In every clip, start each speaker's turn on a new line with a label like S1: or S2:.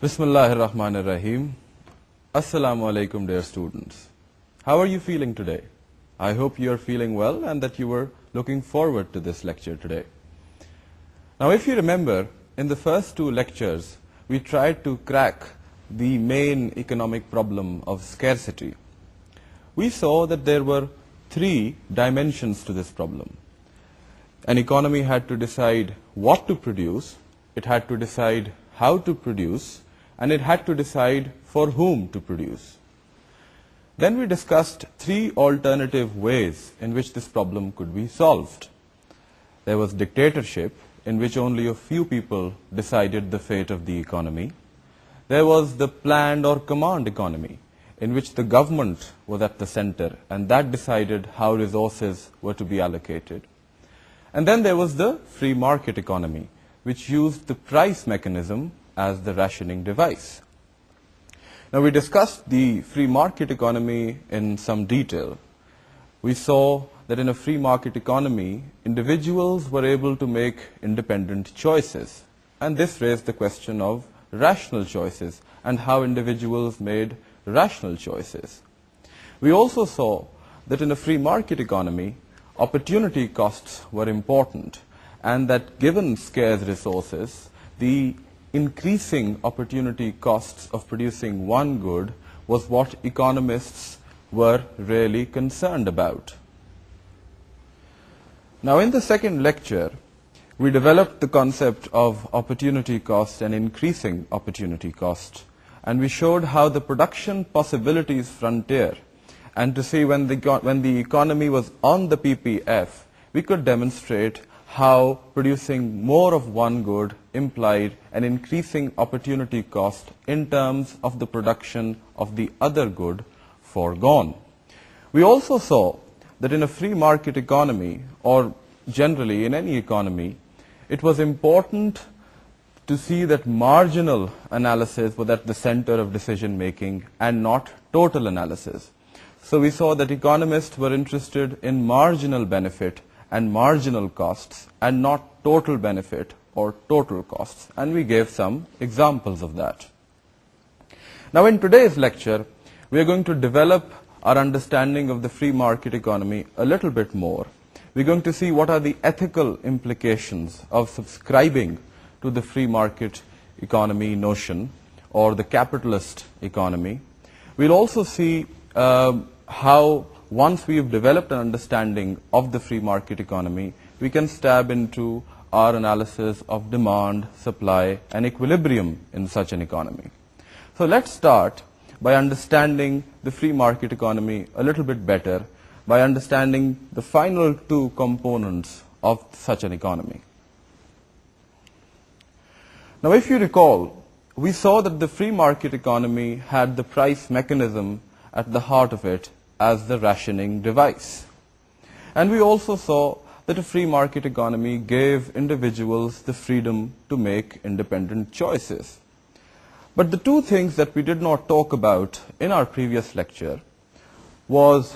S1: Bismillahirrahmanirrahim. Assalamu alaikum, dear students. How are you feeling today? I hope you are feeling well and that you were looking forward to this lecture today. Now, if you remember, in the first two lectures, we tried to crack the main economic problem of scarcity. We saw that there were three dimensions to this problem. An economy had to decide what to produce, it had to decide how to produce, and it had to decide for whom to produce. Then we discussed three alternative ways in which this problem could be solved. There was dictatorship, in which only a few people decided the fate of the economy. There was the planned or command economy, in which the government was at the center and that decided how resources were to be allocated. And then there was the free market economy, which used the price mechanism as the rationing device. Now, we discussed the free market economy in some detail. We saw that in a free market economy, individuals were able to make independent choices. And this raised the question of rational choices and how individuals made rational choices. We also saw that in a free market economy, opportunity costs were important, and that given scarce resources, the increasing opportunity costs of producing one good was what economists were really concerned about. Now, in the second lecture, we developed the concept of opportunity cost and increasing opportunity cost, and we showed how the production possibilities frontier, and to see when the economy was on the PPF, we could demonstrate how producing more of one good implied an increasing opportunity cost in terms of the production of the other good foregone. We also saw that in a free market economy, or generally in any economy, it was important to see that marginal analysis was at the center of decision making and not total analysis. So we saw that economists were interested in marginal benefit and marginal costs and not total benefit or total costs, and we gave some examples of that. Now, in today's lecture, we are going to develop our understanding of the free market economy a little bit more. We're going to see what are the ethical implications of subscribing to the free market economy notion or the capitalist economy. We'll also see how once we've developed an understanding of the free market economy, we can stab into our analysis of demand, supply, and equilibrium in such an economy. So let's start by understanding the free market economy a little bit better, by understanding the final two components of such an economy. Now, if you recall, we saw that the free market economy had the price mechanism at the heart of it as the rationing device. And we also saw that a free market economy gave individuals the freedom to make independent choices. But the two things that we did not talk about in our previous lecture was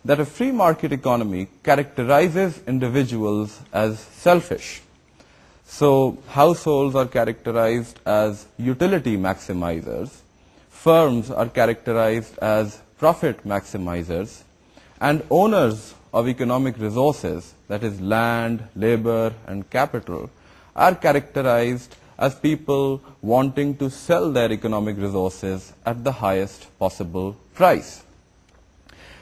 S1: that a free market economy characterizes individuals as selfish. So households are characterized as utility maximizers, firms are characterized as profit maximizers, and owners of economic resources, that is land, labor, and capital, are characterized as people wanting to sell their economic resources at the highest possible price.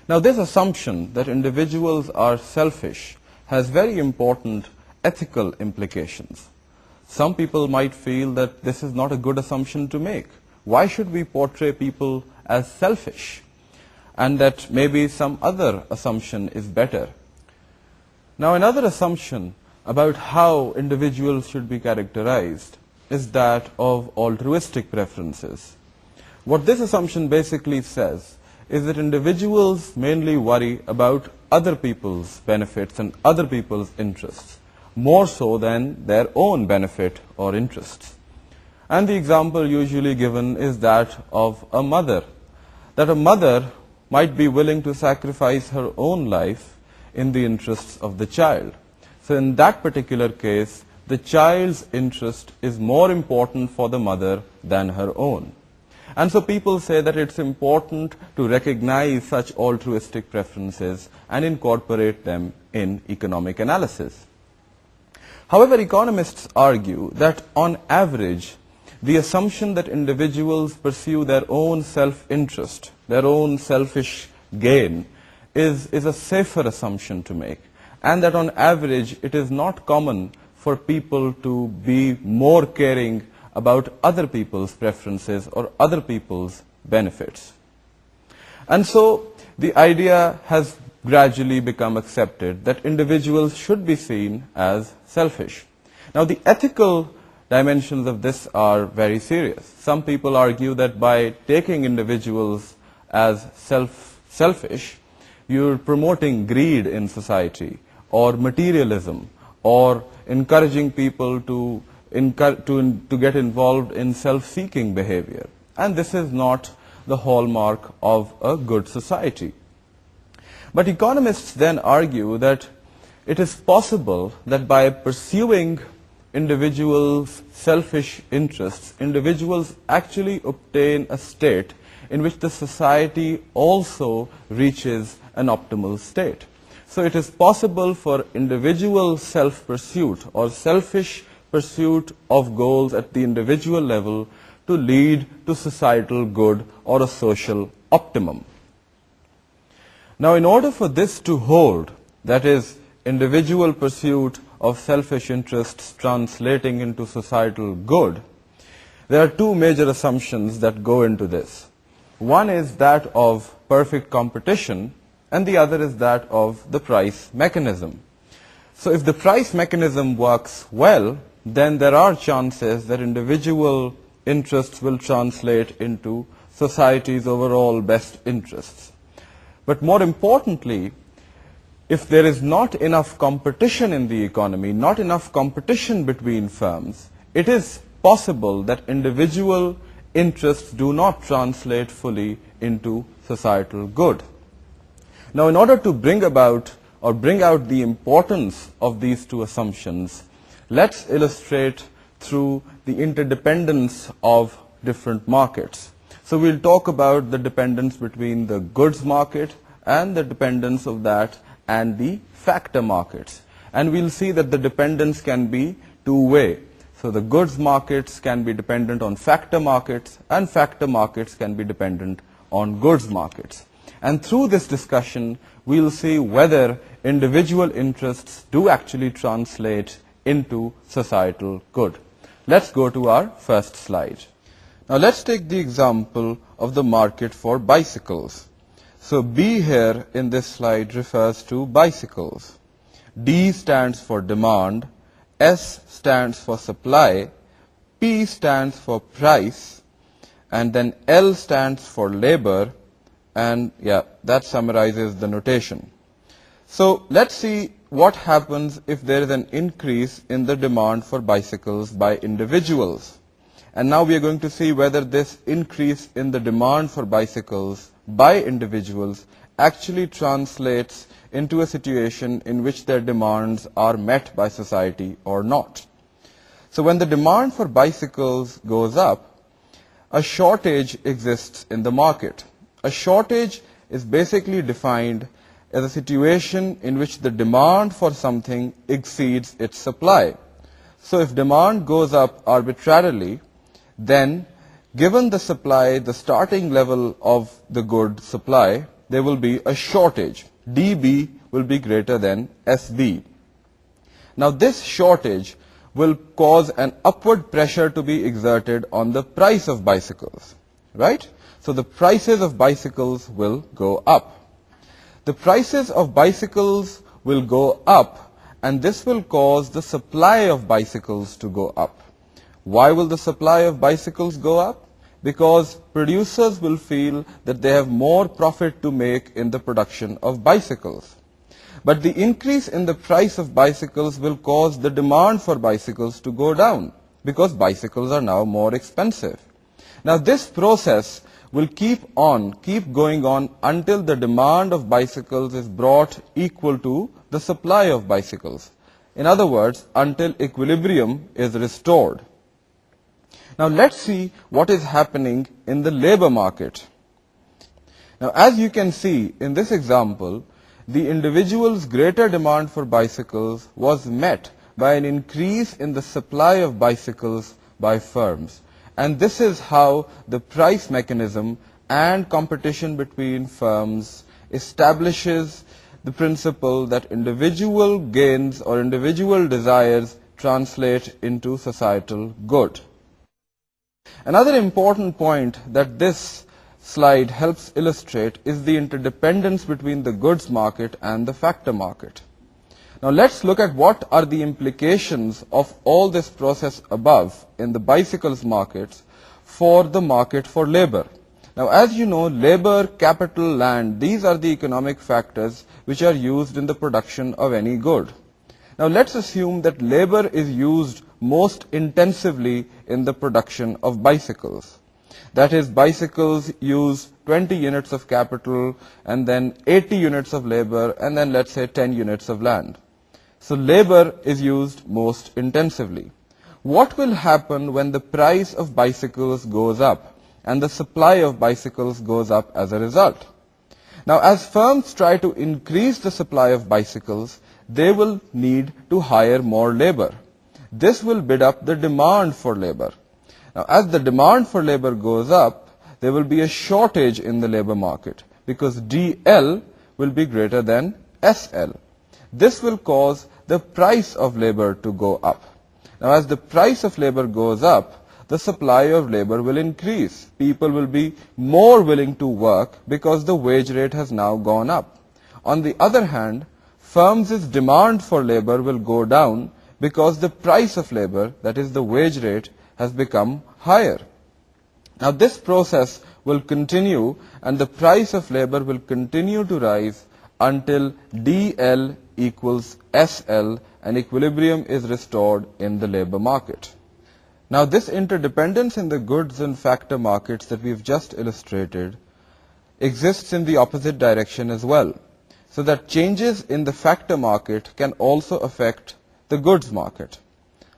S1: Now, this assumption that individuals are selfish has very important ethical implications. Some people might feel that this is not a good assumption to make. Why should we portray people as selfish? And that maybe some other assumption is better. Now, another assumption about how individuals should be characterized is that of altruistic preferences. What this assumption basically says is that individuals mainly worry about other people's benefits and other people's interests, more so than their own benefit or interests. And the example usually given is that of a mother, that a mother might be willing to sacrifice her own life in the interests of the child. So in that particular case, the child's interest is more important for the mother than her own. And so people say that it's important to recognize such altruistic preferences and incorporate them in economic analysis. However, economists argue that on average, the assumption that individuals pursue their own self-interest, their own selfish gain, is a safer assumption to make, and that on average it is not common for people to be more caring about other people's preferences or other people's benefits. And so the idea has gradually become accepted that individuals should be seen as selfish. Now, the ethical dimensions of this are very serious. Some people argue that by taking individuals as selfish, you're promoting greed in society, or materialism, or encouraging people to get involved in self-seeking behavior. And this is not the hallmark of a good society. But economists then argue that it is possible that by pursuing individuals' selfish interests, individuals actually obtain a state in which the society also reaches an optimal state. So it is possible for individual self-pursuit or selfish pursuit of goals at the individual level to lead to societal good or a social optimum. Now, in order for this to hold, that is, individual pursuit of selfish interests translating into societal good, there are two major assumptions that go into this. One is that of perfect competition, and the other is that of the price mechanism. So if the price mechanism works well, then there are chances that individual interests will translate into society's overall best interests. But more importantly, if there is not enough competition in the economy, not enough competition between firms, it is possible that individual interests do not translate fully into societal good. Now, in order to bring out the importance of these two assumptions, let's illustrate through the interdependence of different markets. So we'll talk about the dependence between the goods market and the dependence of that and the factor markets. And we'll see that the dependence can be two-way. So the goods markets can be dependent on factor markets, and factor markets can be dependent on goods markets. And through this discussion, we'll see whether individual interests do actually translate into societal good. Let's go to our first slide. Now let's take the example of the market for bicycles. So B here in this slide refers to bicycles. D stands for demand, S stands for supply, P stands for price, and then L stands for labor, and yeah, that summarizes the notation. So let's see what happens if there is an increase in the demand for bicycles by individuals. And now we are going to see whether this increase in the demand for bicycles by individuals actually translates into a situation in which their demands are met by society or not. So when the demand for bicycles goes up, a shortage exists in the market. A shortage is basically defined as a situation in which the demand for something exceeds its supply. So if demand goes up arbitrarily, then given the supply, the starting level of the good supply, there will be a shortage. DB will be greater than SB. Now this shortage will cause an upward pressure to be exerted on the price of bicycles, right? So the prices of bicycles will go up. The prices of bicycles will go up, and this will cause the supply of bicycles to go up. Why will the supply of bicycles go up? Because producers will feel that they have more profit to make in the production of bicycles. But the increase in the price of bicycles will cause the demand for bicycles to go down, because bicycles are now more expensive. Now this process will keep going on until the demand of bicycles is brought equal to the supply of bicycles. In other words, until equilibrium is restored. Now let's see what is happening in the labor market. Now as you can see in this example, the individual's greater demand for bicycles was met by an increase in the supply of bicycles by firms. And this is how the price mechanism and competition between firms establishes the principle that individual gains or individual desires translate into societal good. Another important point that this slide helps illustrate is the interdependence between the goods market and the factor market. Now let's look at what are the implications of all this process above in the bicycles markets for the market for labor. Now as you know, labor, capital, land, these are the economic factors which are used in the production of any good. Now let's assume that labor is used most intensively in the production of bicycles. That is, bicycles use 20 units of capital and then 80 units of labor and then let's say 10 units of land. So labor is used most intensively. What will happen when the price of bicycles goes up and the supply of bicycles goes up as a result? Now as firms try to increase the supply of bicycles, they will need to hire more labor. This will bid up the demand for labor. Now as the demand for labor goes up, there will be a shortage in the labor market because DL will be greater than SL. This will cause the price of labor to go up. Now as the price of labor goes up, the supply of labor will increase. People will be more willing to work because the wage rate has now gone up. On the other hand, firms' demand for labor will go down because the price of labor, that is the wage rate, has become higher. Now this process will continue and the price of labor will continue to rise until DL equals SL and equilibrium is restored in the labor market. Now this interdependence in the goods and factor markets that we've just illustrated exists in the opposite direction as well, so that changes in the factor market can also affect the goods market.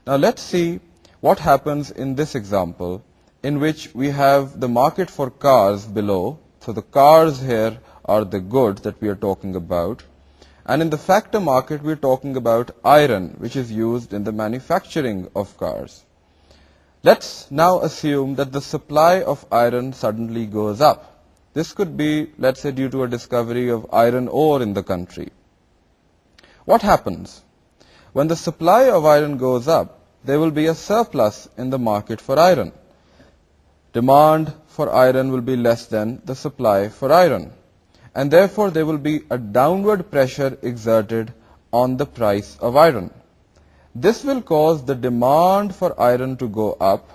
S1: Now let's see what happens in this example in which we have the market for cars below. So the cars here are the goods that we are talking about. And in the factor market, we're talking about iron, which is used in the manufacturing of cars. Let's now assume that the supply of iron suddenly goes up. This could be, let's say, due to a discovery of iron ore in the country. What happens? When the supply of iron goes up, there will be a surplus in the market for iron. Demand for iron will be less than the supply for iron. And therefore, there will be a downward pressure exerted on the price of iron. This will cause the demand for iron to go up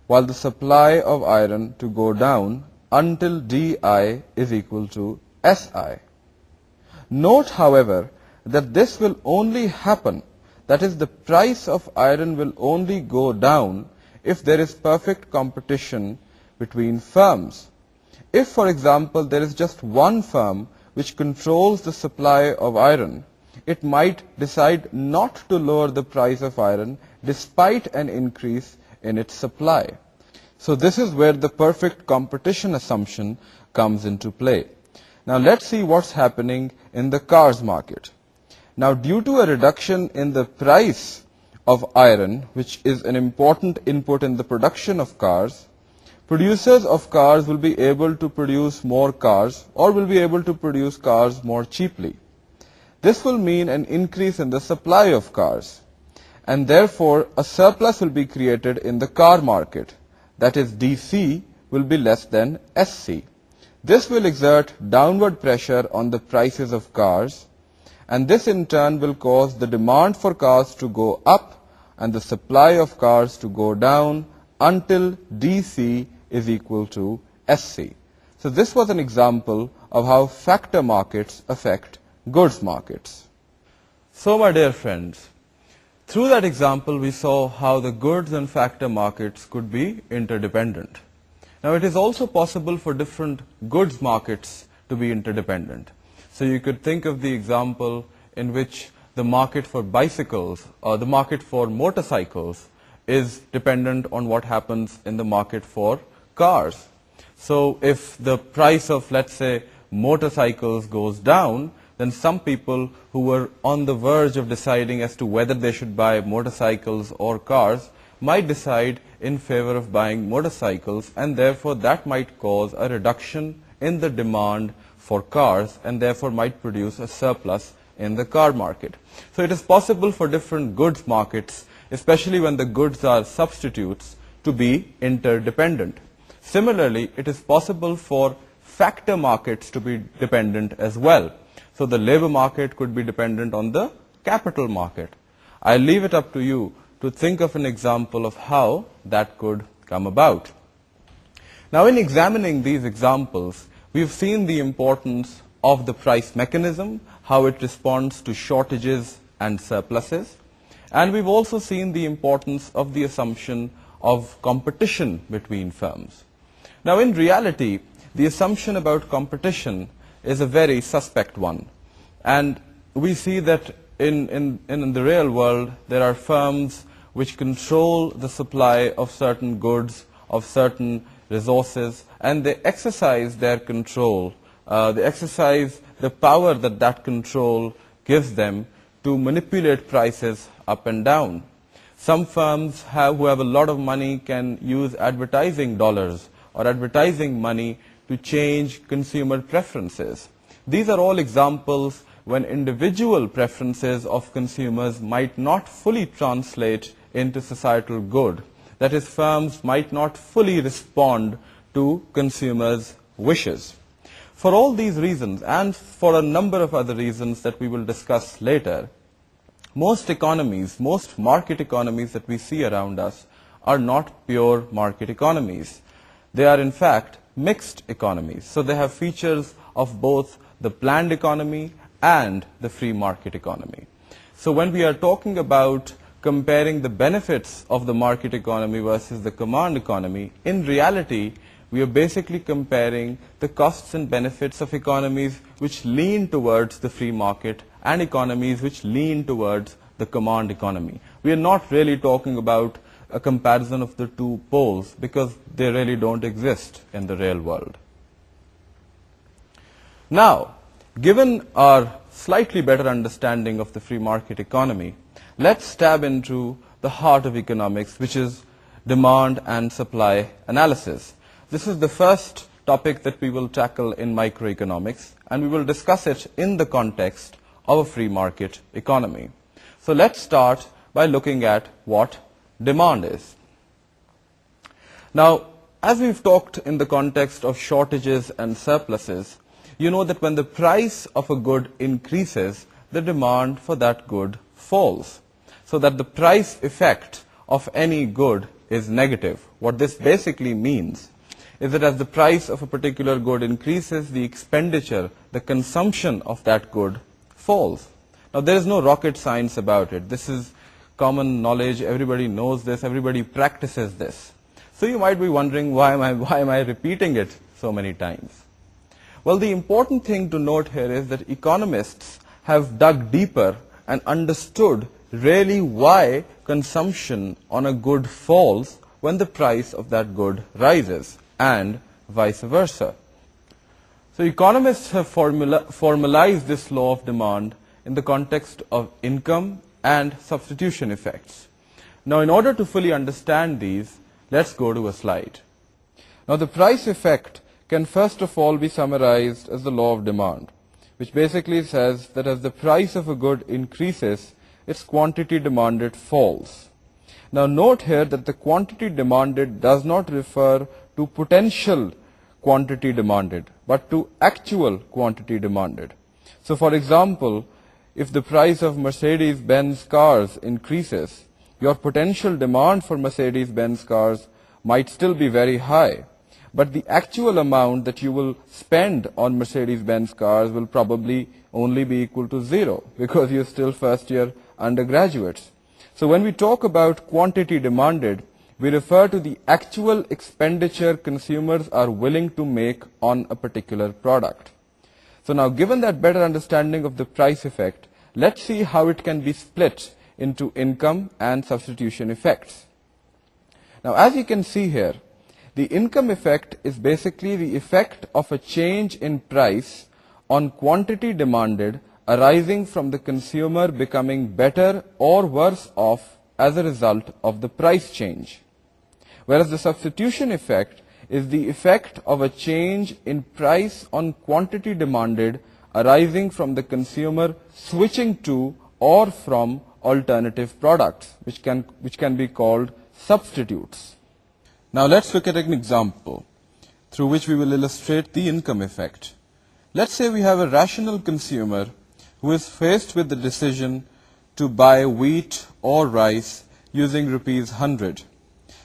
S1: while the supply of iron to go down until Di is equal to Si. Note, however, that this will only happen, that is, the price of iron will only go down if there is perfect competition between firms. If, for example, there is just one firm which controls the supply of iron, it might decide not to lower the price of iron despite an increase in its supply. So this is where the perfect competition assumption comes into play. Now let's see what's happening in the cars market. Now due to a reduction in the price of iron, which is an important input in the production of cars, producers of cars will be able to produce more cars or will be able to produce cars more cheaply. This will mean an increase in the supply of cars, and therefore a surplus will be created in the car market. That is, DC will be less than SC. This will exert downward pressure on the prices of cars, and this in turn will cause the demand for cars to go up and the supply of cars to go down until DC is equal to SC. So this was an example of how factor markets affect goods markets. So my dear friends, through that example we saw how the goods and factor markets could be interdependent. Now it is also possible for different goods markets to be interdependent. So you could think of the example in which the market for bicycles or the market for motorcycles is dependent on what happens in the market for cars. So if the price of, let's say, motorcycles goes down, then some people who were on the verge of deciding as to whether they should buy motorcycles or cars might decide in favor of buying motorcycles, and therefore that might cause a reduction in the demand for cars and therefore might produce a surplus in the car market. So it is possible for different goods markets, especially when the goods are substitutes, to be interdependent. Similarly, it is possible for factor markets to be dependent as well. So the labor market could be dependent on the capital market. I leave it up to you to think of an example of how that could come about. Now, in examining these examples, we've seen the importance of the price mechanism, how it responds to shortages and surpluses, and we've also seen the importance of the assumption of competition between firms. Now, in reality, the assumption about competition is a very suspect one, and we see that in the real world there are firms which control the supply of certain goods, of certain resources, and they exercise their control, they exercise the power that that control gives them to manipulate prices up and down. Some firms who have a lot of money can use advertising dollars or advertising money to change consumer preferences. These are all examples when individual preferences of consumers might not fully translate into societal good. That is, firms might not fully respond to consumers' wishes. For all these reasons, and for a number of other reasons that we will discuss later, most economies, most market economies that we see around us are not pure market economies. They are in fact mixed economies. So they have features of both the planned economy and the free market economy. So when we are talking about comparing the benefits of the market economy versus the command economy, in reality, we are basically comparing the costs and benefits of economies which lean towards the free market and economies which lean towards the command economy. We are not really talking about a comparison of the two poles because they really don't exist in the real world. Now, given our slightly better understanding of the free market economy, let's stab into the heart of economics, which is demand and supply analysis. This is the first topic that we will tackle in microeconomics, and we will discuss it in the context of a free market economy. So let's start by looking at what demand is. Now, as we've talked in the context of shortages and surpluses, you know that when the price of a good increases, the demand for that good falls. So that the price effect of any good is negative. What this basically means is that as the price of a particular good increases, the expenditure, the consumption of that good falls. Now, there is no rocket science about it. This is common knowledge. Everybody knows this. Everybody practices this. So you might be wondering, why am I repeating it so many times? Well, the important thing to note here is that economists have dug deeper and understood really why consumption on a good falls when the price of that good rises, and vice versa. So economists have formalized this law of demand in the context of income and substitution effects. Now, in order to fully understand these, let's go to a slide. Now, the price effect can first of all be summarized as the law of demand, which basically says that as the price of a good increases, its quantity demanded falls. Now, note here that the quantity demanded does not refer to potential quantity demanded, but to actual quantity demanded. So, for example, if the price of Mercedes-Benz cars increases, your potential demand for Mercedes-Benz cars might still be very high, but the actual amount that you will spend on Mercedes-Benz cars will probably only be equal to zero because you're still first-year undergraduates. So when we talk about quantity demanded, we refer to the actual expenditure consumers are willing to make on a particular product. So now, given that better understanding of the price effect, let's see how it can be split into income and substitution effects. Now, as you can see here, the income effect is basically the effect of a change in price on quantity demanded arising from the consumer becoming better or worse off as a result of the price change. Whereas the substitution effect is the effect of a change in price on quantity demanded arising from the consumer switching to or from alternative products, which can be called substitutes. Now let's look at an example through which we will illustrate the income effect. Let's say we have a rational consumer who is faced with the decision to buy wheat or rice using rupees 100.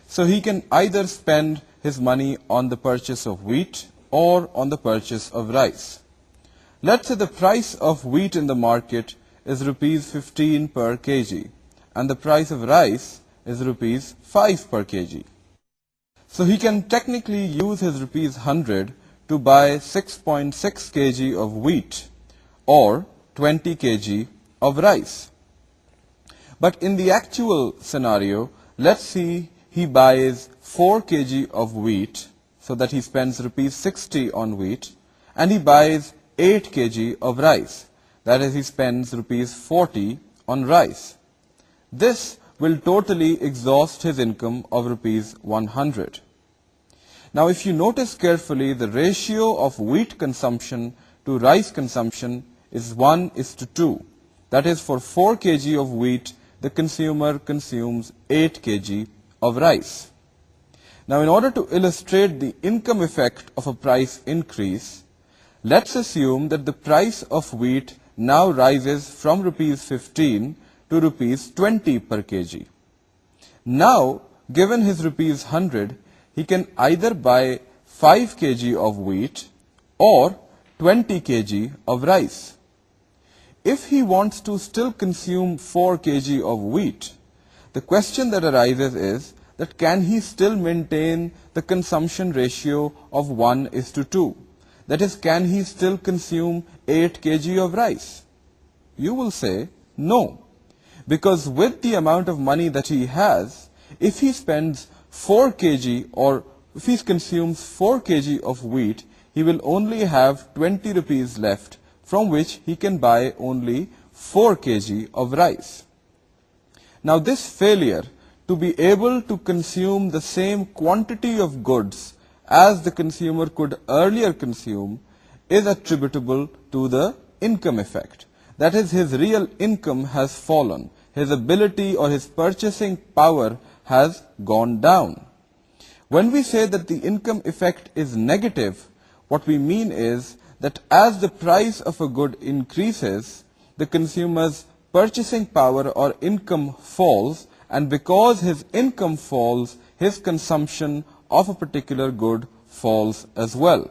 S1: So he can either spend his money on the purchase of wheat or on the purchase of rice. Let's say the price of wheat in the market is rupees 15 per kg and the price of rice is rupees 5 per kg. So he can technically use his rupees 100 to buy 6.6 kg of wheat or 20 kg of rice. But in the actual scenario, let's see he buys 4 kg of wheat, so that he spends rupees 60 on wheat, and he buys 8 kg of rice, that is, he spends rupees 40 on rice. This will totally exhaust his income of rupees 100. Now, if you notice carefully, the ratio of wheat consumption to rice consumption is 1:2. That is, for 4 kg of wheat, the consumer consumes 8 kg of rice. Now, in order to illustrate the income effect of a price increase, let's assume that the price of wheat now rises from rupees 15 to rupees 20 per kg. Now, given his rupees 100, he can either buy 5 kg of wheat or 20 kg of rice. If he wants to still consume 4 kg of wheat, the question that arises is that can he still maintain the consumption ratio of 1:2? That is, can he still consume 8 kg of rice? You will say no, because with the amount of money that he has, if he spends 4 kg or if he consumes 4 kg of wheat, he will only have 20 rupees left, from which he can buy only 4 kg of rice. Now, this failure to be able to consume the same quantity of goods as the consumer could earlier consume is attributable to the income effect. That is, his real income has fallen. His ability or his purchasing power has gone down. When we say that the income effect is negative, what we mean is that as the price of a good increases, the consumer's purchasing power or income falls, and because his income falls, his consumption of a particular good falls as well.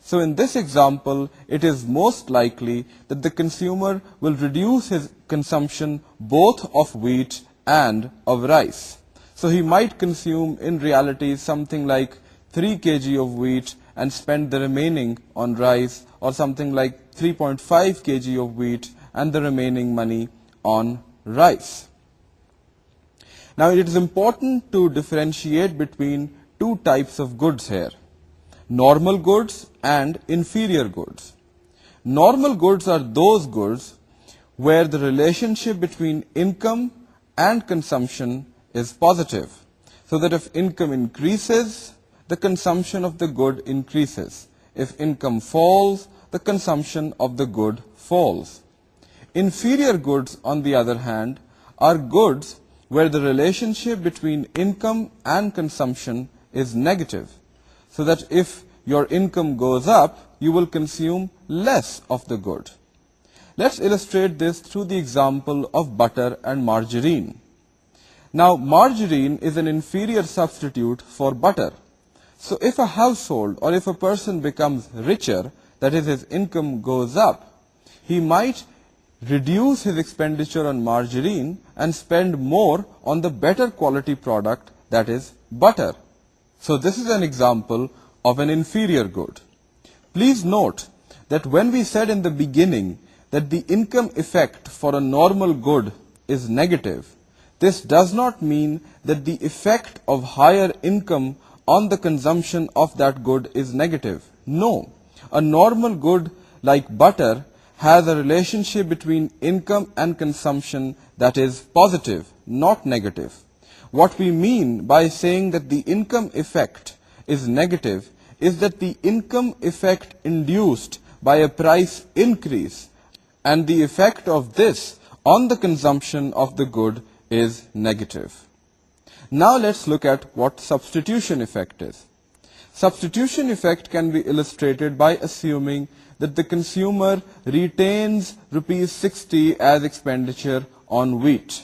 S1: So in this example, it is most likely that the consumer will reduce his consumption both of wheat and of rice. So he might consume in reality something like 3 kg of wheat and spend the remaining on rice, or something like 3.5 kg of wheat and the remaining money on rice. Now, it is important to differentiate between two types of goods here: normal goods and inferior goods. Normal goods are those goods where the relationship between income and consumption is positive, so that if income increases, the consumption of the good increases. If income falls, the consumption of the good falls. Inferior goods, on the other hand, are goods where the relationship between income and consumption is negative, so that if your income goes up, you will consume less of the good. Let's illustrate this through the example of butter and margarine. Now, margarine is an inferior substitute for butter. So if a household or if a person becomes richer, that is, his income goes up, he might reduce his expenditure on margarine and spend more on the better quality product, that is, butter. So this is an example of an inferior good. Please note that when we said in the beginning that the income effect for a normal good is negative, this does not mean that the effect of higher income on the consumption of that good is negative. No, a normal good like butter has a relationship between income and consumption that is positive, not negative. What we mean by saying that the income effect is negative is that the income effect induced by a price increase and the effect of this on the consumption of the good is negative. Now let's look at what substitution effect is. Substitution effect can be illustrated by assuming that the consumer retains rupees 60 as expenditure on wheat.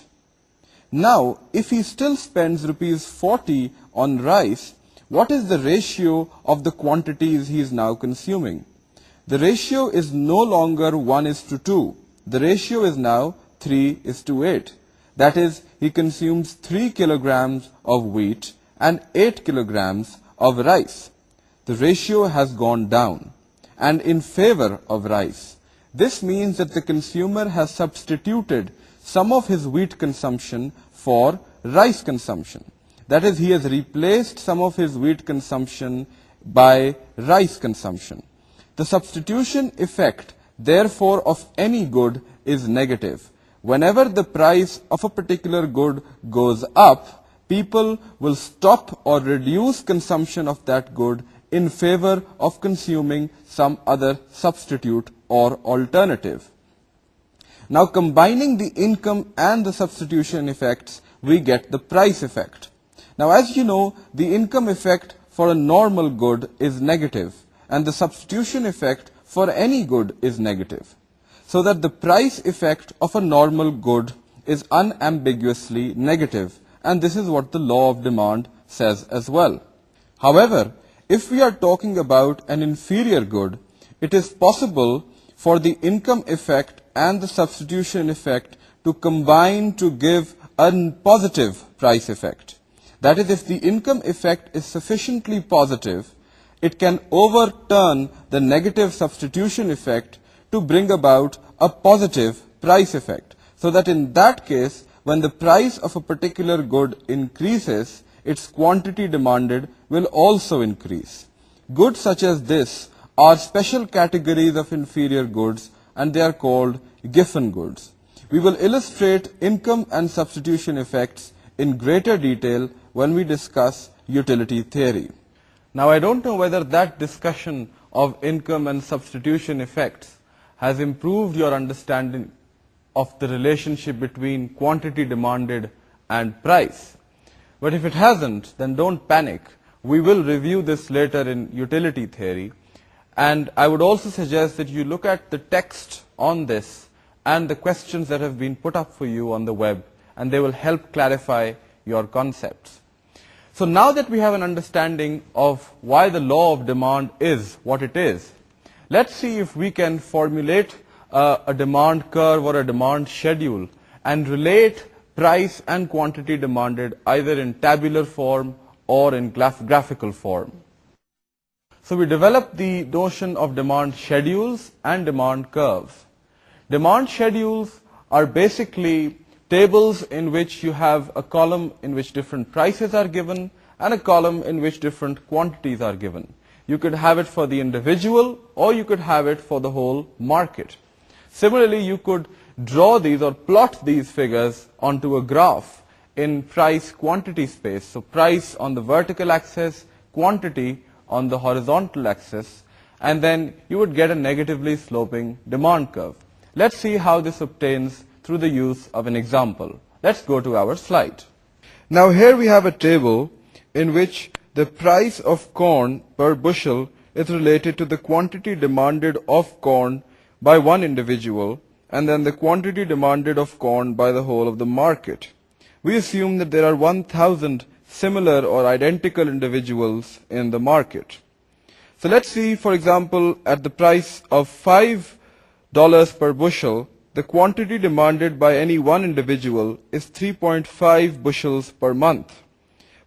S1: Now, if he still spends rupees 40 on rice, what is the ratio of the quantities he is now consuming? The ratio is no longer 1:2. The ratio is now 3:8. That is, he consumes 3 kilograms of wheat and 8 kilograms of rice. The ratio has gone down and in favor of rice. This means that the consumer has substituted some of his wheat consumption for rice consumption. That is, he has replaced some of his wheat consumption by rice consumption. The substitution effect, therefore, of any good is negative. Whenever the price of a particular good goes up, people will stop or reduce consumption of that good in favor of consuming some other substitute or alternative. Now, combining the income and the substitution effects, we get the price effect. Now, as you know, the income effect for a normal good is negative, and the substitution effect for any good is negative. So that the price effect of a normal good is unambiguously negative, and this is what the law of demand says as well. However, if we are talking about an inferior good, it is possible for the income effect and the substitution effect to combine to give a positive price effect. That is, if the income effect is sufficiently positive, it can overturn the negative substitution effect to bring about a positive price effect. So that in that case, when the price of a particular good increases, its quantity demanded will also increase. Goods such as this are special categories of inferior goods, and they are called Giffen goods. We will illustrate income and substitution effects in greater detail when we discuss utility theory. Now, I don't know whether that discussion of income and substitution effects has improved your understanding of the relationship between quantity demanded and price. But if it hasn't, then don't panic. We will review this later in utility theory. And I would also suggest that you look at the text on this and the questions that have been put up for you on the web, and they will help clarify your concepts. So now that we have an understanding of why the law of demand is what it is, let's see if we can formulate a demand curve or a demand schedule and relate price and quantity demanded either in tabular form or in graphical form. So we developed the notion of demand schedules and demand curves. Demand schedules are basically tables in which you have a column in which different prices are given and a column in which different quantities are given. You could have it for the individual or you could have it for the whole market. Similarly, you could draw these or plot these figures onto a graph in price quantity space. So price on the vertical axis, quantity on the horizontal axis, and then you would get a negatively sloping demand curve. Let's see how this obtains through the use of an example. Let's go to our slide. Now here we have a table in which the price of corn per bushel is related to the quantity demanded of corn by one individual and then the quantity demanded of corn by the whole of the market. We assume that there are 1,000 similar or identical individuals in the market. So let's see, for example, at the price of $5 per bushel, the quantity demanded by any one individual is 3.5 bushels per month.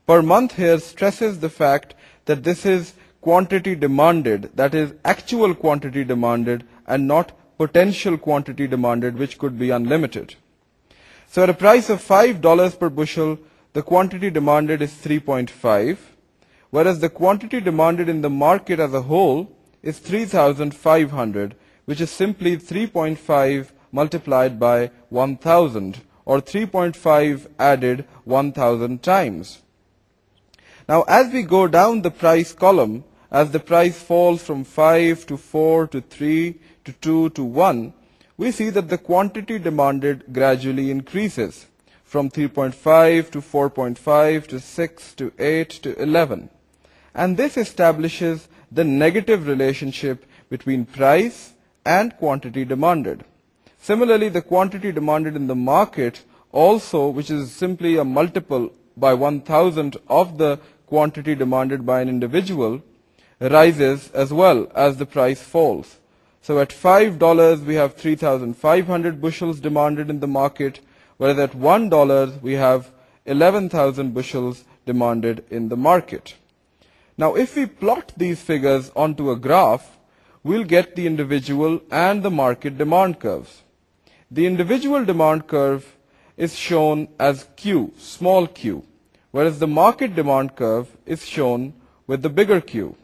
S1: Per month here stresses the fact that this is quantity demanded, that is actual quantity demanded and not potential quantity demanded, which could be unlimited. So at a price of $5 per bushel, the quantity demanded is 3.5, whereas the quantity demanded in the market as a whole is 3,500, which is simply 3.5 multiplied by 1,000, or 3.5 added 1,000 times. Now, as we go down the price column, as the price falls from 5 to 4 to 3 to 2 to 1, we see that the quantity demanded gradually increases from 3.5 to 4.5 to 6 to 8 to 11. And this establishes the negative relationship between price and quantity demanded. Similarly, the quantity demanded in the market also, which is simply a multiple by 1,000 of the quantity demanded by an individual, rises as well as the price falls. So at $5 we have 3,500 bushels demanded in the market, whereas at $1 we have 11,000 bushels demanded in the market. Now if we plot these figures onto a graph, we'll get the individual and the market demand curves. The individual demand curve is shown as Q, small q, whereas the market demand curve is shown with the bigger Q.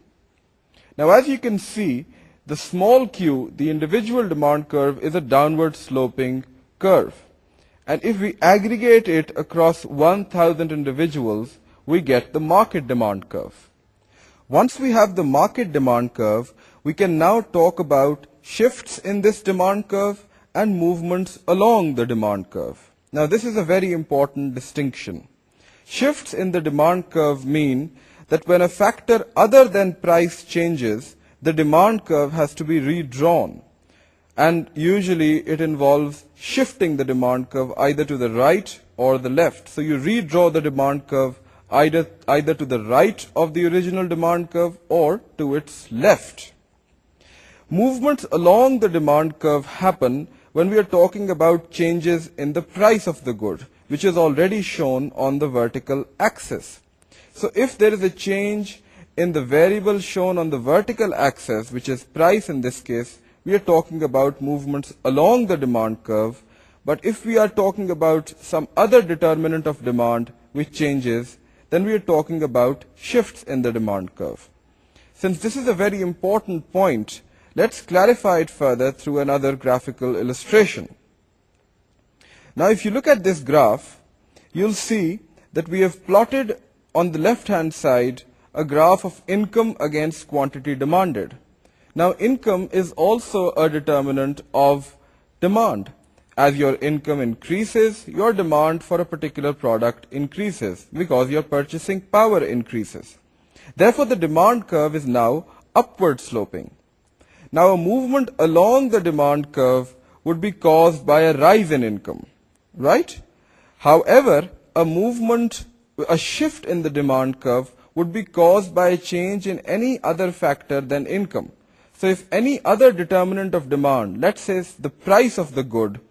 S1: Now as you can see, the small q, the individual demand curve, is a downward sloping curve. And if we aggregate it across 1,000 individuals, we get the market demand curve. Once we have the market demand curve, we can now talk about shifts in this demand curve and movements along the demand curve. Now this is a very important distinction. Shifts in the demand curve mean that when a factor other than price changes, the demand curve has to be redrawn. And usually it involves shifting the demand curve either to the right or the left. So you redraw the demand curve either to the right of the original demand curve or to its left. Movements along the demand curve happen when we are talking about changes in the price of the good, which is already shown on the vertical axis. So if there is a change in the variable shown on the vertical axis, which is price in this case, we are talking about movements along the demand curve. But if we are talking about some other determinant of demand which changes, then we are talking about shifts in the demand curve. Since this is a very important point, let's clarify it further through another graphical illustration. Now if you look at this graph, you'll see that we have plotted on the left-hand side a graph of income against quantity demanded. Now income is also a determinant of demand. As your income increases, your demand for a particular product increases because your purchasing power increases. Therefore, the demand curve is now upward sloping. Now a movement along the demand curve would be caused by a rise in income, right? However, a shift in the demand curve would be caused by a change in any other factor than income. So if any other determinant of demand, let's say the price of the good,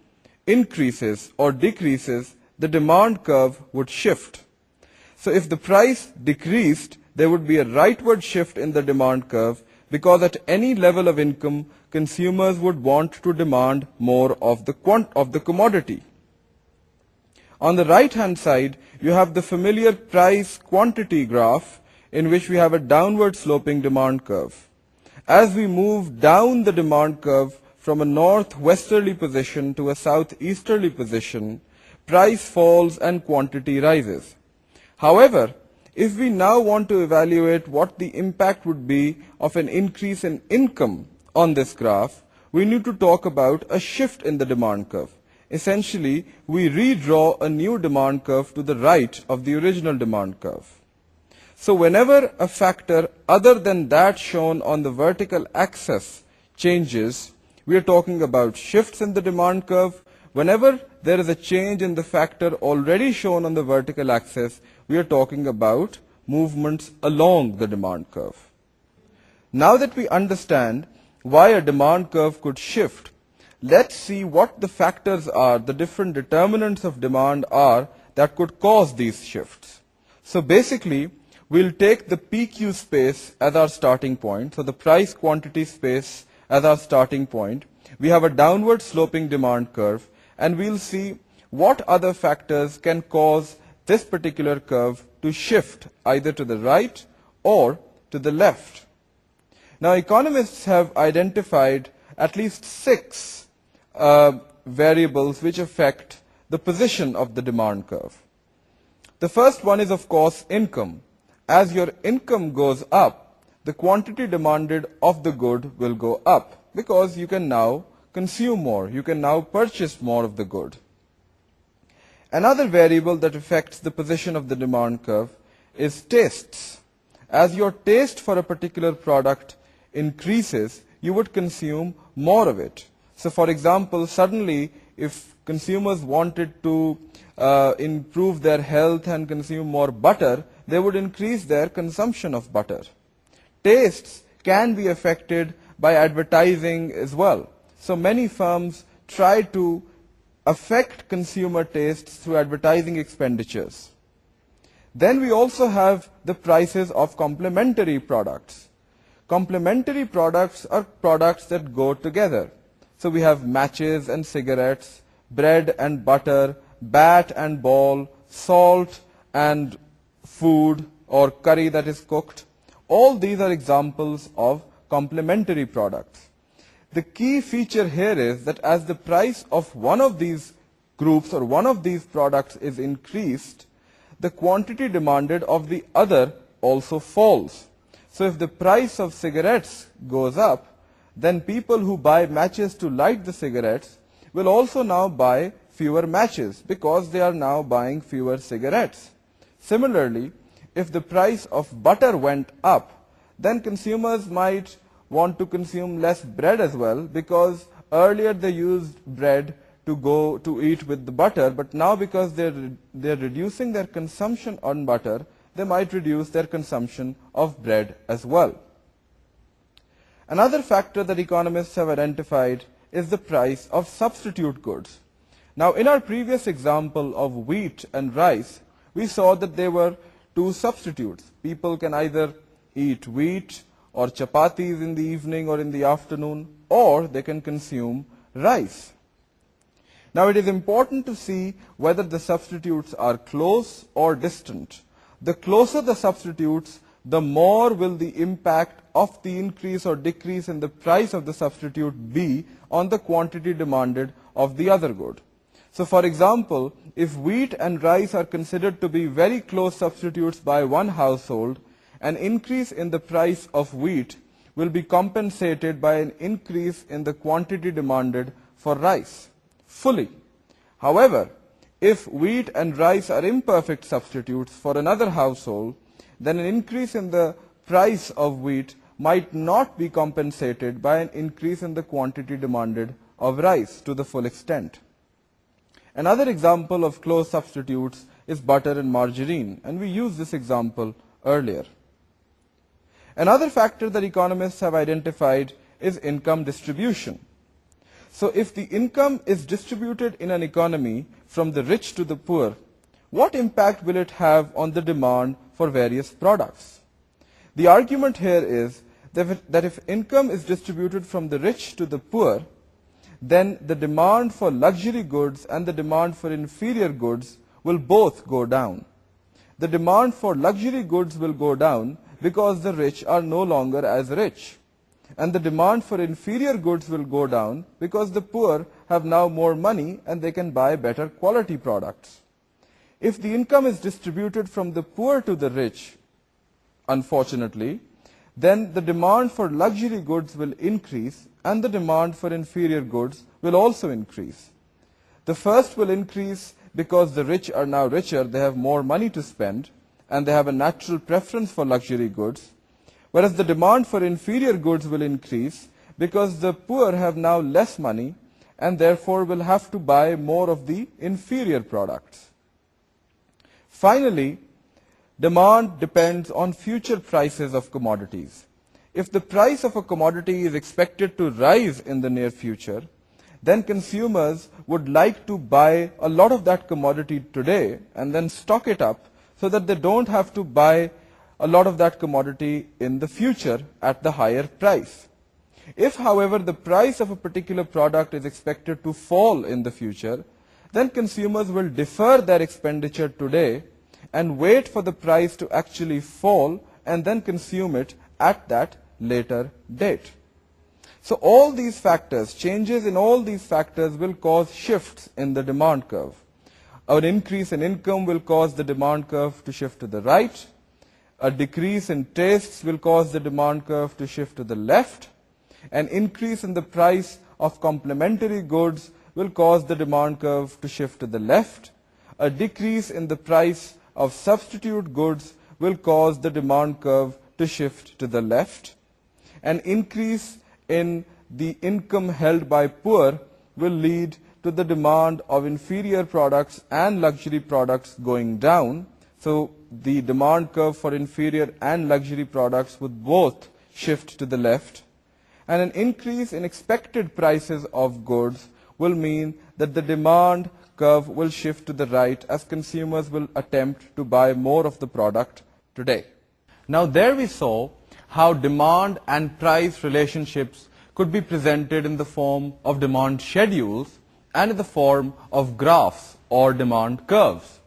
S1: increases or decreases, the demand curve would shift. So if the price decreased, there would be a rightward shift in the demand curve, because at any level of income, consumers would want to demand more of the commodity. On the right-hand side, you have the familiar price-quantity graph in which we have a downward sloping demand curve. As we move down the demand curve from a northwesterly position to a southeasterly position, price falls and quantity rises. However, if we now want to evaluate what the impact would be of an increase in income on this graph, we need to talk about a shift in the demand curve. Essentially, we redraw a new demand curve to the right of the original demand curve. So whenever a factor other than that shown on the vertical axis changes, we are talking about shifts in the demand curve. Whenever there is a change in the factor already shown on the vertical axis, we are talking about movements along the demand curve. Now that we understand why a demand curve could shift, let's see what the factors are, the different determinants of demand are that could cause these shifts. So basically, we'll take the PQ space as our starting point, so the price quantity space as our starting point. We have a downward sloping demand curve, and we'll see what other factors can cause this particular curve to shift either to the right or to the left. Now, economists have identified at least 6 variables which affect the position of the demand curve. The first one is, of course, income. As your income goes up, the quantity demanded of the good will go up because you can now consume more, you can now purchase more of the good. Another variable that affects the position of the demand curve is tastes. As your taste for a particular product increases, you would consume more of it. So, for example, suddenly if consumers wanted to improve their health and consume more butter, they would increase their consumption of butter. Tastes can be affected by advertising as well. So many firms try to affect consumer tastes through advertising expenditures. Then we also have the prices of complementary products. Complementary products are products that go together. So we have matches and cigarettes, bread and butter, bat and ball, salt and food or curry that is cooked. All these are examples of complementary products. The key feature here is that as the price of one of these groups or one of these products is increased, the quantity demanded of the other also falls. So if the price of cigarettes goes up, then people who buy matches to light the cigarettes will also now buy fewer matches because they are now buying fewer cigarettes. Similarly, if the price of butter went up, then consumers might want to consume less bread as well because earlier they used bread to eat with the butter, but now because they're reducing their consumption on butter, they might reduce their consumption of bread as well. Another factor that economists have identified is the price of substitute goods. Now, in our previous example of wheat and rice, we saw that there were 2 substitutes. People can either eat wheat or chapatis in the evening or in the afternoon, or they can consume rice. Now, it is important to see whether the substitutes are close or distant. The closer the substitutes, the more will the impact of the increase or decrease in the price of the substitute be on the quantity demanded of the other good. So, for example, if wheat and rice are considered to be very close substitutes by one household, an increase in the price of wheat will be compensated by an increase in the quantity demanded for rice fully. However, if wheat and rice are imperfect substitutes for another household, then an increase in the price of wheat might not be compensated by an increase in the quantity demanded of rice to the full extent. Another example of close substitutes is butter and margarine, and we used this example earlier. Another factor that economists have identified is income distribution. So if the income is distributed in an economy from the rich to the poor, what impact will it have on the demand for various products? The argument here is that if income is distributed from the rich to the poor, then the demand for luxury goods and the demand for inferior goods will both go down. The demand for luxury goods will go down because the rich are no longer as rich. And the demand for inferior goods will go down because the poor have now more money and they can buy better quality products. If the income is distributed from the poor to the rich, unfortunately, then the demand for luxury goods will increase and the demand for inferior goods will also increase. The first will increase because the rich are now richer, they have more money to spend, and they have a natural preference for luxury goods, whereas the demand for inferior goods will increase because the poor have now less money and therefore will have to buy more of the inferior products. Finally, demand depends on future prices of commodities. If the price of a commodity is expected to rise in the near future, then consumers would like to buy a lot of that commodity today and then stock it up so that they don't have to buy a lot of that commodity in the future at the higher price. If, however, the price of a particular product is expected to fall in the future, then consumers will defer their expenditure today and wait for the price to actually fall and then consume it at that later date. So all these factors, changes in all these factors will cause shifts in the demand curve. An increase in income will cause the demand curve to shift to the right. A decrease in tastes will cause the demand curve to shift to the left. An increase in the price of complementary goods will cause the demand curve to shift to the left. A decrease in the price of substitute goods will cause the demand curve to shift to the left. An increase in the income held by poor will lead to the demand of inferior products and luxury products going down. So the demand curve for inferior and luxury products would both shift to the left. And an increase in expected prices of goods will mean that the demand curve will shift to the right as consumers will attempt to buy more of the product today. Now there we saw how demand and price relationships could be presented in the form of demand schedules and in the form of graphs or demand curves.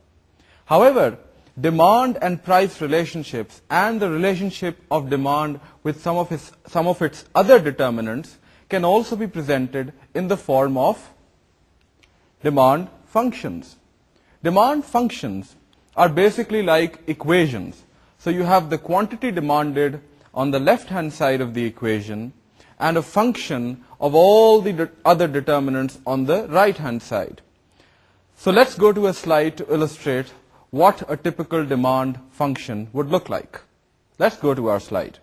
S1: However, demand and price relationships and the relationship of demand with some of its other determinants can also be presented in the form of demand functions. Demand functions are basically like equations. So you have the quantity demanded on the left-hand side of the equation and a function of all the other determinants on the right-hand side. So let's go to a slide to illustrate what a typical demand function would look like. Let's go to our slide.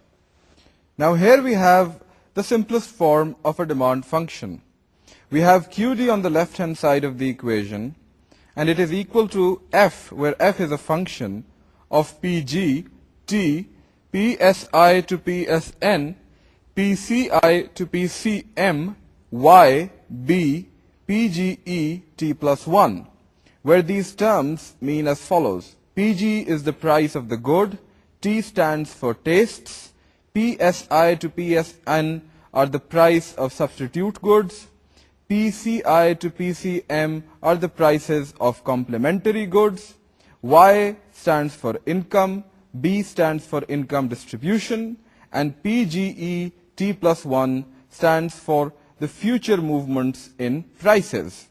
S1: Now here we have the simplest form of a demand function. We have QD on the left-hand side of the equation, and it is equal to f, where f is a function of PG, T, PSI to PSN, PCI to PCM, Y, B, PGE, T plus 1, where these terms mean as follows. PG is the price of the good, T stands for tastes, PSI to PSN are the price of substitute goods, PCI to PCM are the prices of complementary goods, Y stands for income, B stands for income distribution, and PGE T plus 1 stands for the future movements in prices.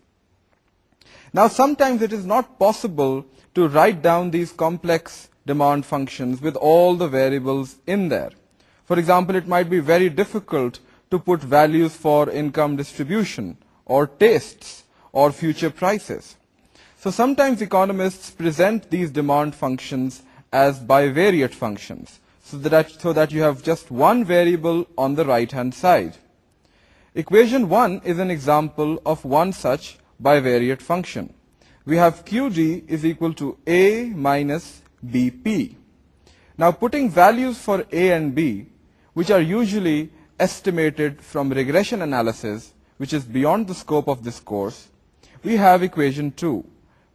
S1: Now sometimes it is not possible to write down these complex demand functions with all the variables in there. For example, it might be very difficult to put values for income distribution or tastes or future prices. So sometimes economists present these demand functions as bivariate functions, so that you have just one variable on the right-hand side. Equation 1 is an example of one such bivariate function. We have QD is equal to A minus BP. Now putting values for A and B, which are usually estimated from regression analysis, which is beyond the scope of this course, we have equation 2,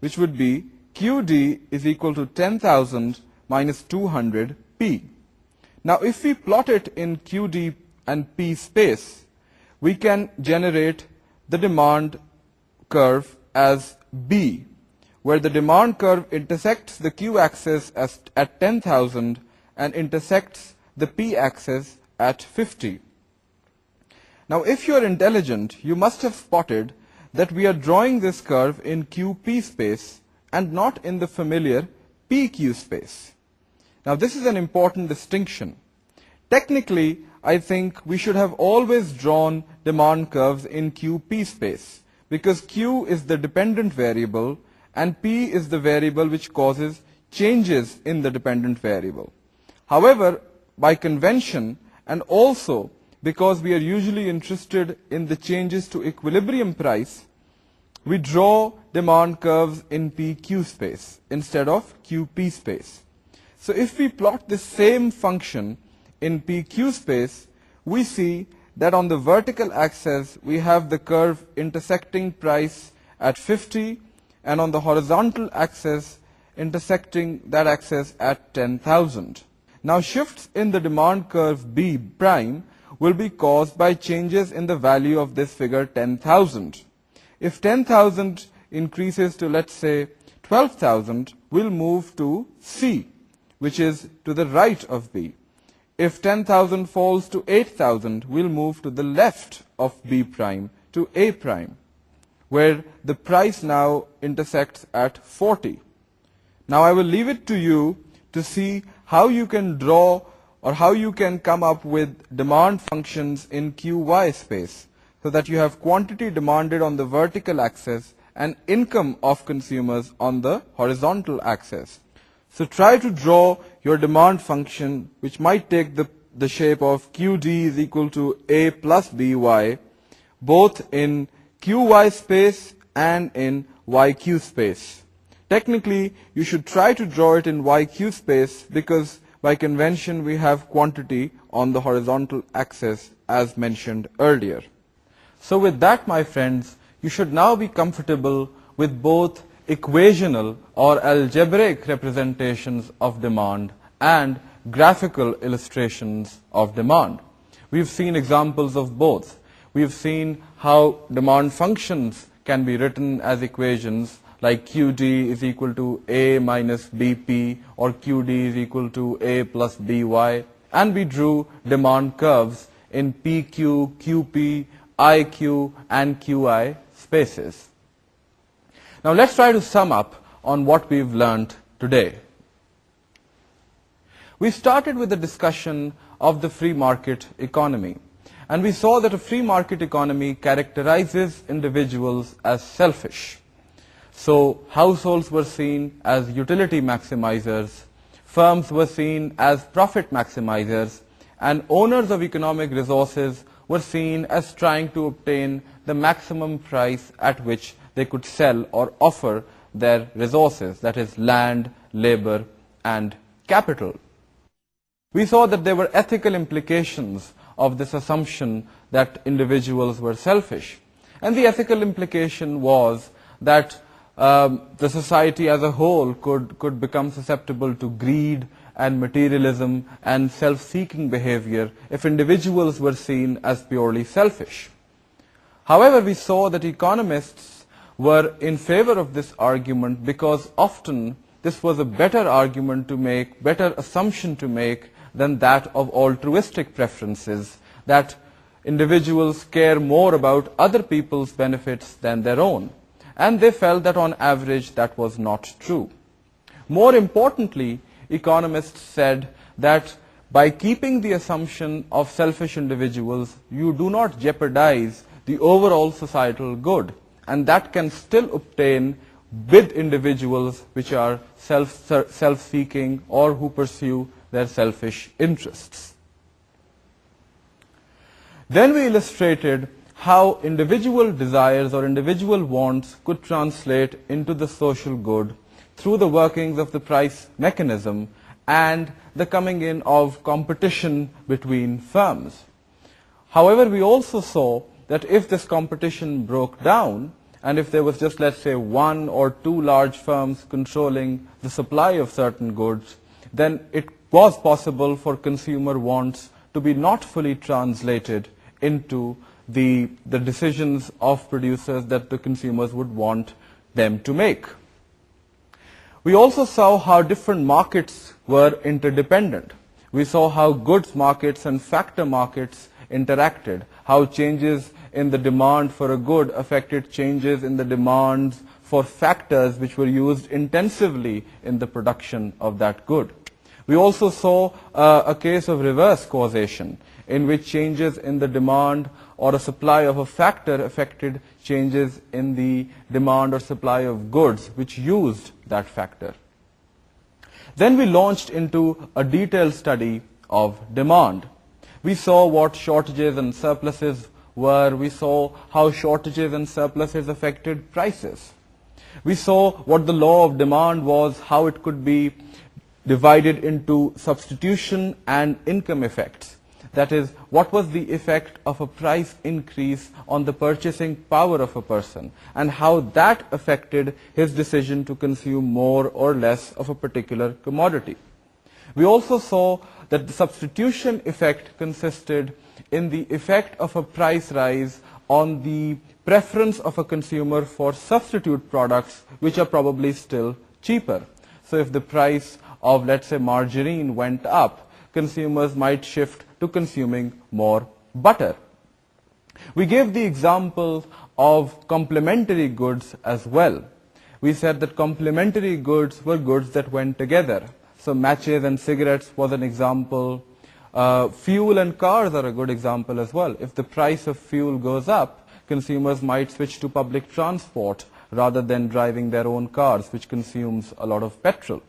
S1: which would be QD is equal to 10,000 minus 200 P. Now if we plot it in QD and P space, we can generate the demand curve as B, where the demand curve intersects the Q axis at 10,000 and intersects the P axis at 50. Now if you are intelligent, you must have spotted that we are drawing this curve in QP space and not in the familiar PQ space. Now this is an important distinction. Technically, I think we should have always drawn demand curves in QP space, because Q is the dependent variable and P is the variable which causes changes in the dependent variable. However, by convention, and also because we are usually interested in the changes to equilibrium price, we draw demand curves in PQ space instead of QP space. So if we plot the same function in PQ space, we see that on the vertical axis we have the curve intersecting price at 50, and on the horizontal axis intersecting that axis at 10,000. Now shifts in the demand curve B prime will be caused by changes in the value of this figure 10,000. If 10,000 increases to, let's say, 12,000, we'll move to C, which is to the right of B. If 10,000 falls to 8,000, we'll move to the left of B prime to A prime, where the price now intersects at 40. Now I will leave it to you to see how you can draw or how you can come up with demand functions in QY space so that you have quantity demanded on the vertical axis and income of consumers on the horizontal axis. So try to draw your demand function, which might take the shape of QD is equal to A plus BY, both in QY space and in YQ space. Technically, you should try to draw it in YQ space because by convention we have quantity on the horizontal axis as mentioned earlier. So with that, my friends, you should now be comfortable with both equational or algebraic representations of demand and graphical illustrations of demand. We've seen examples of both. We've seen how demand functions can be written as equations like QD is equal to A minus BP or QD is equal to A plus BY, and we drew demand curves in PQ, QP, IQ and QI spaces. Now let's try to sum up on what we've learned today. We started with a discussion of the free market economy, and we saw that a free market economy characterizes individuals as selfish. So households were seen as utility maximizers, firms were seen as profit maximizers, and owners of economic resources were seen as trying to obtain the maximum price at which they could sell or offer their resources, that is land, labor, and capital. We saw that there were ethical implications of this assumption that individuals were selfish. And the ethical implication was that the society as a whole could become susceptible to greed and materialism and self-seeking behavior if individuals were seen as purely selfish. However, we saw that economists were in favor of this argument because often this was a better argument to make, better assumption to make than that of altruistic preferences, that individuals care more about other people's benefits than their own. And they felt that on average that was not true. More importantly, economists said that by keeping the assumption of selfish individuals, you do not jeopardize the overall societal good, and that can still obtain with individuals which are self-seeking or who pursue their selfish interests. Then we illustrated how individual desires or individual wants could translate into the social good through the workings of the price mechanism and the coming in of competition between firms. However, we also saw that if this competition broke down, and if there was just, let's say, one or two large firms controlling the supply of certain goods, then it was possible for consumer wants to be not fully translated into the decisions of producers that the consumers would want them to make. We also saw how different markets were interdependent. We saw how goods markets and factor markets interacted, how changes in the demand for a good affected changes in the demands for factors which were used intensively in the production of that good. We also saw a case of reverse causation, in which changes in the demand or a supply of a factor affected changes in the demand or supply of goods which used that factor. Then we launched into a detailed study of demand. We saw what shortages and surpluses were. We saw how shortages and surpluses affected prices. We saw what the law of demand was, how it could be divided into substitution and income effects. That is, what was the effect of a price increase on the purchasing power of a person, and how that affected his decision to consume more or less of a particular commodity. We also saw that the substitution effect consisted in the effect of a price rise on the preference of a consumer for substitute products which are probably still cheaper. So if the price of, let's say, margarine went up, consumers might shift to consuming more butter. We gave the example of complementary goods as well. We said that complementary goods were goods that went together. So matches and cigarettes was an example. Fuel and cars are a good example as well. If the price of fuel goes up, consumers might switch to public transport rather than driving their own cars, which consumes a lot of petrol.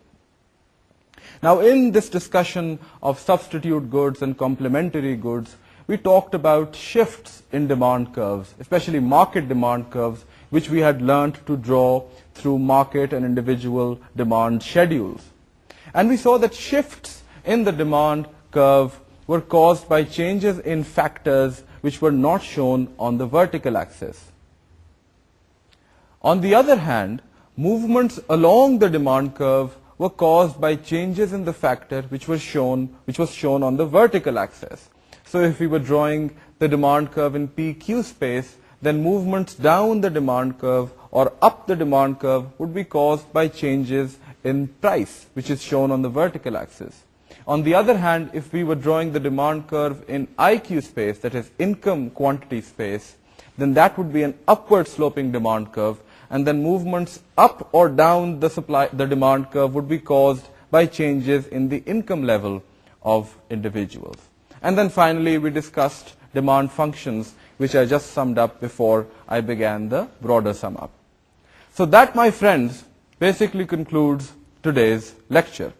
S1: Now, in this discussion of substitute goods and complementary goods, we talked about shifts in demand curves, especially market demand curves, which we had learned to draw through market and individual demand schedules. And we saw that shifts in the demand curve were caused by changes in factors which were not shown on the vertical axis. On the other hand, movements along the demand curve were caused by changes in the factor which was shown on the vertical axis. So if we were drawing the demand curve in PQ space, then movements down the demand curve or up the demand curve would be caused by changes in price, which is shown on the vertical axis. On the other hand, if we were drawing the demand curve in IQ space, that is income quantity space, then that would be an upward sloping demand curve, and then movements up or down the demand curve would be caused by changes in the income level of individuals. And then finally, we discussed demand functions, which I just summed up before I began the broader sum up. So that, my friends, basically concludes today's lecture.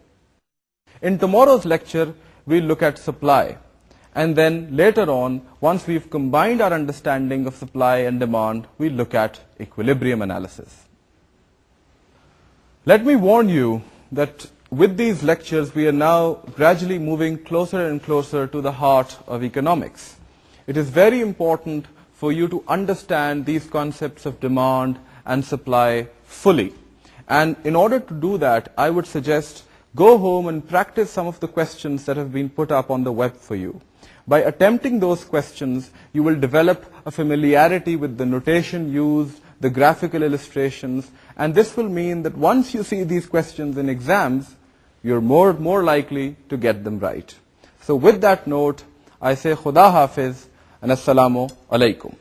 S1: In tomorrow's lecture, we'll look at supply. And then later on, once we've combined our understanding of supply and demand, we'll look at equilibrium analysis. Let me warn you that with these lectures, we are now gradually moving closer and closer to the heart of economics. It is very important for you to understand these concepts of demand and supply fully. And in order to do that, I would suggest go home and practice some of the questions that have been put up on the web for you. By attempting those questions, you will develop a familiarity with the notation used, the graphical illustrations, and this will mean that once you see these questions in exams, you're more likely to get them right. So with that note, I say Khuda Hafiz and Assalamu Alaikum.